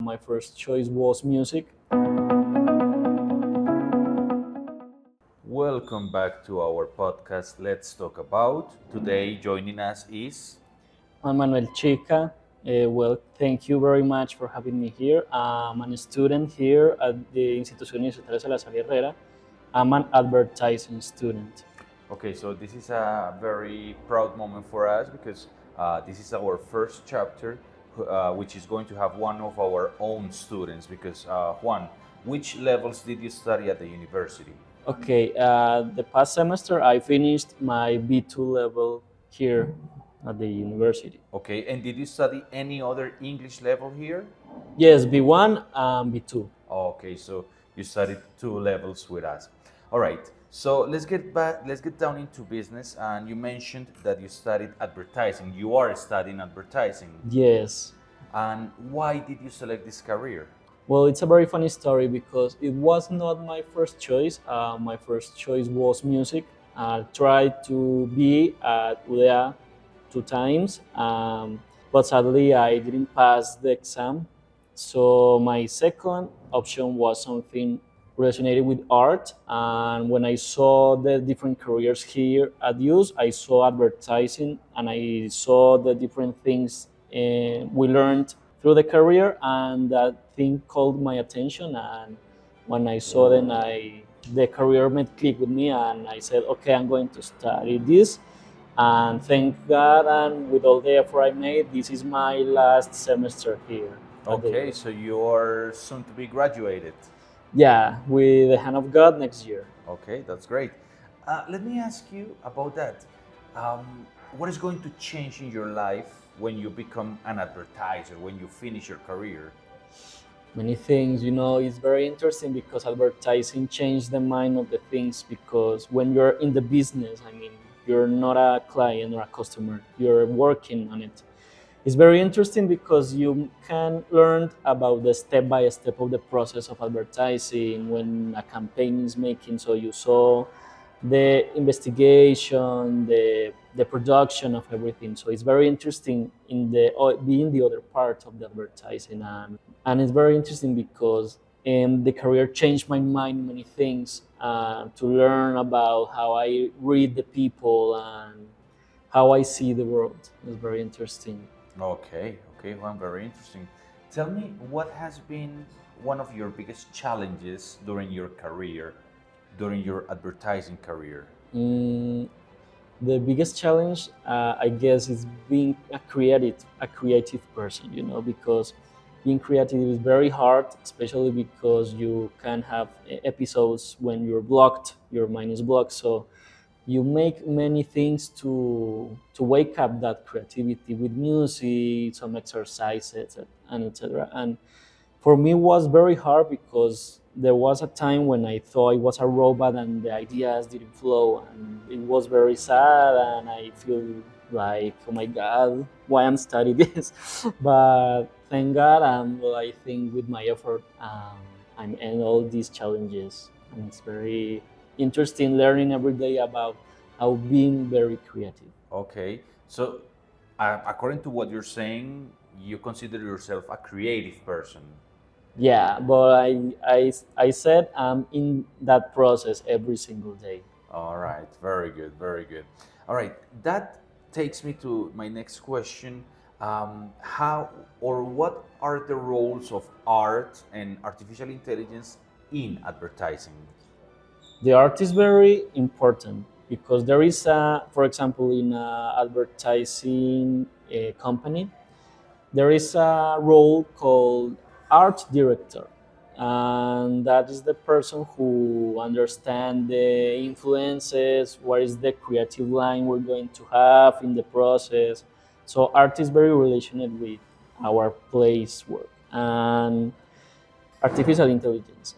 My first choice was music. Welcome back to our podcast. Let's talk about. Today, joining us is. I'm Manuel Chica. Well, thank you very much for having me here. I'm a student here at the Institución Universitaria Salazar Herrera. I'm an advertising student. Okay, so this is a very proud moment for us because this is our first chapter, which is going to have one of our own students. Because, Juan, which levels did you study at the university? Okay, the past semester I finished my B2 level here at the university. Okay, and did you study any other English level here? Yes, B1 and B2. Okay, so you studied two levels with us. All right. So let's get back. Let's get down into business. And you mentioned that you studied advertising. You are studying advertising. Yes. And why did you select this career? Well, it's a very funny story because it was not my first choice. My first choice was music. I tried to be at UDA 2 times, but sadly I didn't pass the exam. So my second option was something related with art. And when I saw the different careers here at USE, I saw advertising and I saw the different things we learned through the career, and that thing called my attention. And when I saw then the career made click with me, and I said, okay, I'm going to study this. And thank God, and with all the effort I made, this is my last semester here. Okay, so you are soon to be graduated. Yeah, with the hand of God next year. Okay, that's great. Let me ask you about that. What is going to change in your life when you become an advertiser, when you finish your career? Many things, it's very interesting because advertising changed the mind of the things, because when you're in the business, you're not a client or a customer, you're working on it. It's very interesting because you can learn about the step by step of the process of advertising when a campaign is making. So you saw the investigation, the production of everything. So it's very interesting in the being the other part of the advertising, and it's very interesting because the career changed my mind in many things, to learn about how I read the people and how I see the world. It's very interesting. Okay, well, very interesting. Tell me, what has been one of your biggest challenges during your career, during your advertising career? Mm, the biggest challenge, I guess, is being a creative person. Because being creative is very hard, especially because you can have episodes when you're blocked, your mind is blocked. So you make many things to wake up that creativity with music, some exercises, and etc. And for me, it was very hard because there was a time when I thought I was a robot and the ideas didn't flow, and it was very sad. And I feel like, oh my God, why I'm studying this? But thank God, well, I think with my effort, I'm in all these challenges, and it's very interesting learning every day about how being very creative. Okay, so according to what you're saying, you consider yourself a creative person. Yeah, but I said I'm in that process every single day. All right, very good, very good. All right, that takes me to my next question. How or what are the roles of art and artificial intelligence in advertising? The art is very important because there is for example, in a advertising company, there is a role called art director, and that is the person who understands the influences, what is the creative line we're going to have in the process. So art is very related with our place work. And artificial intelligence,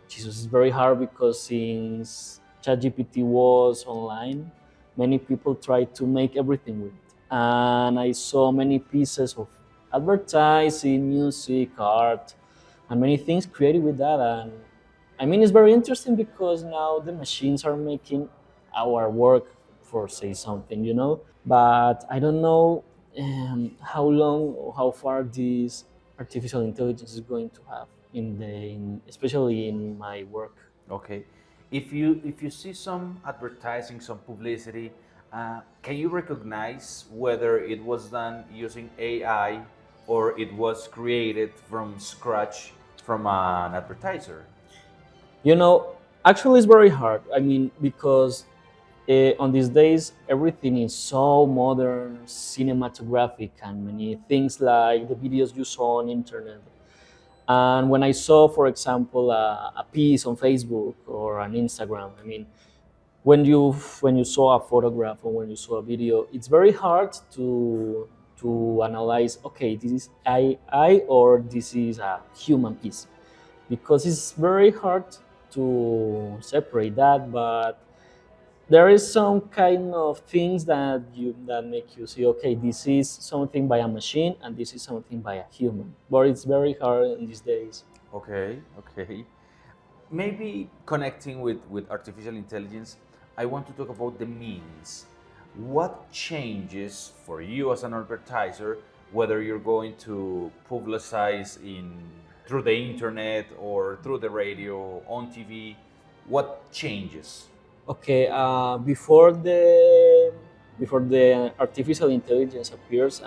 Jesus, is very hard because since ChatGPT was online, many people try to make everything with it. And I saw many pieces of advertising, music, art, and many things created with that. And it's very interesting because now the machines are making our work for say something. But I don't know how long or how far this artificial intelligence is going to have especially in my work. Okay. If you see some advertising, some publicity, can you recognize whether it was done using AI or it was created from scratch from an advertiser? You know, actually, it's very hard. I mean, because on these days, everything is so modern, cinematographic, and many things like the videos you saw on internet. And when I saw, for example, a piece on Facebook or on Instagram, I mean, when you saw a photograph or when you saw a video, it's very hard to analyze. Okay, this is AI or this is a human piece, because it's very hard to separate that. But there is some kind of things that make you see, okay, this is something by a machine and this is something by a human, but it's very hard in these days. Okay, okay. Maybe connecting with artificial intelligence, I want to talk about the means. What changes for you as an advertiser, whether you're going to publicize in through the internet or through the radio, on TV, what changes? Okay, before the artificial intelligence appears,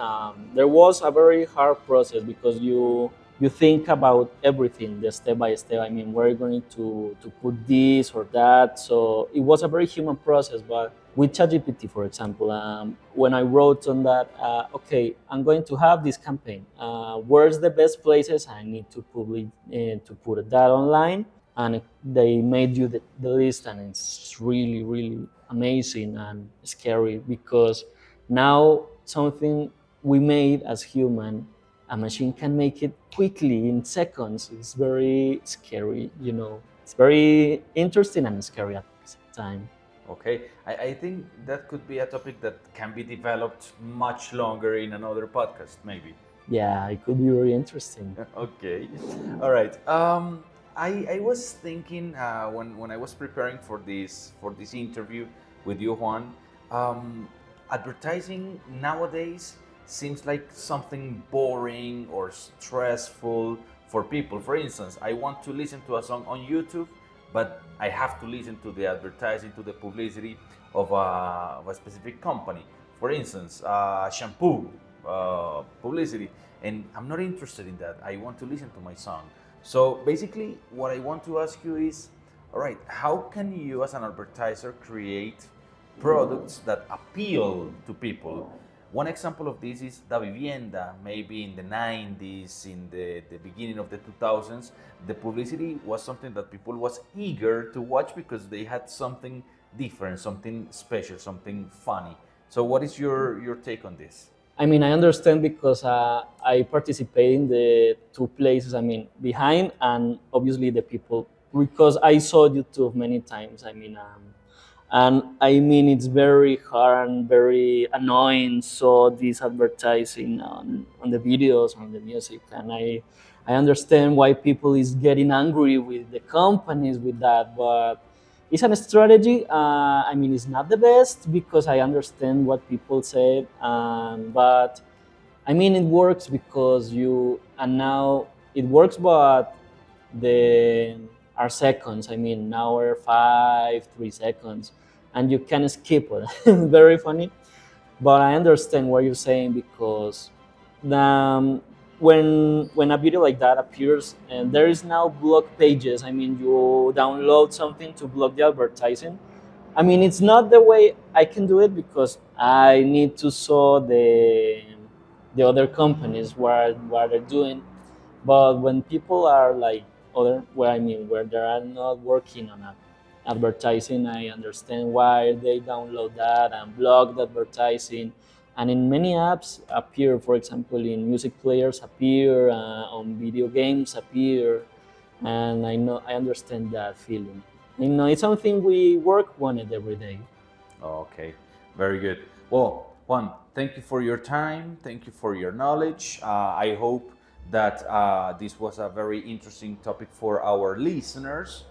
there was a very hard process, because you think about everything, the step by step. I mean, we're going to put this or that. So it was a very human process. But with ChatGPT, for example, when I wrote on that, okay, I'm going to have this campaign. Where's the best places I need to to put that online? And they made you the list, and it's really, really amazing and scary, because now something we made as human, a machine can make it quickly in seconds. It's very scary, you know. It's very interesting and scary at the same time. Okay, I think that could be a topic that can be developed much longer in another podcast, maybe. Yeah, it could be very interesting. Okay, all right. I was thinking when I was preparing for this interview with you, Juan. Advertising nowadays seems like something boring or stressful for people. For instance, I want to listen to a song on YouTube, but I have to listen to the advertising, to the publicity of a specific company. For instance, shampoo publicity, and I'm not interested in that. I want to listen to my song. So basically, what I want to ask you is, all right, how can you as an advertiser create products that appeal to people? One example of this is Da Vivienda. Maybe in the 90s, in the beginning of the 2000s, the publicity was something that people was eager to watch because they had something different, something special, something funny. So what is your take on this? I mean, I understand, because I participate in the two places. I mean, behind and obviously the people, because I saw YouTube many times. I mean, and I mean, it's very hard and very annoying. So this advertising on the videos, on the music, and I understand why people is getting angry with the companies with that, but it's a strategy. I mean, it's not the best, because I understand what people say, but I mean, it works because and now it works, but the are seconds. I mean, now are 5, 3 seconds, and you can skip it. Very funny, but I understand what you're saying, because when a video like that appears, and there is now block pages. I mean, you download something to block the advertising. I mean, it's not the way I can do it, because I need to saw the other companies what they're doing. But when people are like other, where I mean, where they are not working on advertising, I understand why they download that and block the advertising. And in many apps appear, for example, in music players appear, on video games appear, and I understand that feeling. You know, it's something we work on it every day. Okay, very good. Well, Juan, thank you for your time. Thank you for your knowledge. I hope that this was a very interesting topic for our listeners.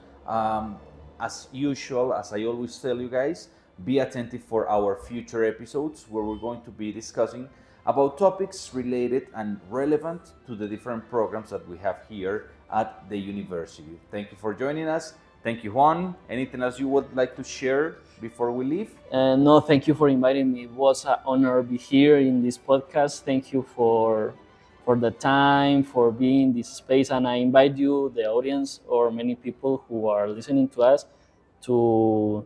As usual, as I always tell you guys, be attentive for our future episodes where we're going to be discussing about topics related and relevant to the different programs that we have here at the university. Thank you for joining us. Thank you, Juan. Anything else you would like to share before we leave? No, thank you for inviting me. It was an honor to be here in this podcast. Thank you for the time, for being in this space, and I invite you, the audience, or many people who are listening to us, to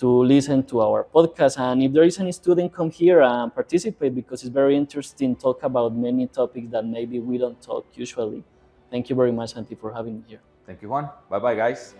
listen to our podcast. And if there is any student, come here and participate, because it's very interesting. Talk about many topics that maybe we don't talk usually. Thank you very much, Santi, for having me here. Thank you, Juan. Bye bye, guys.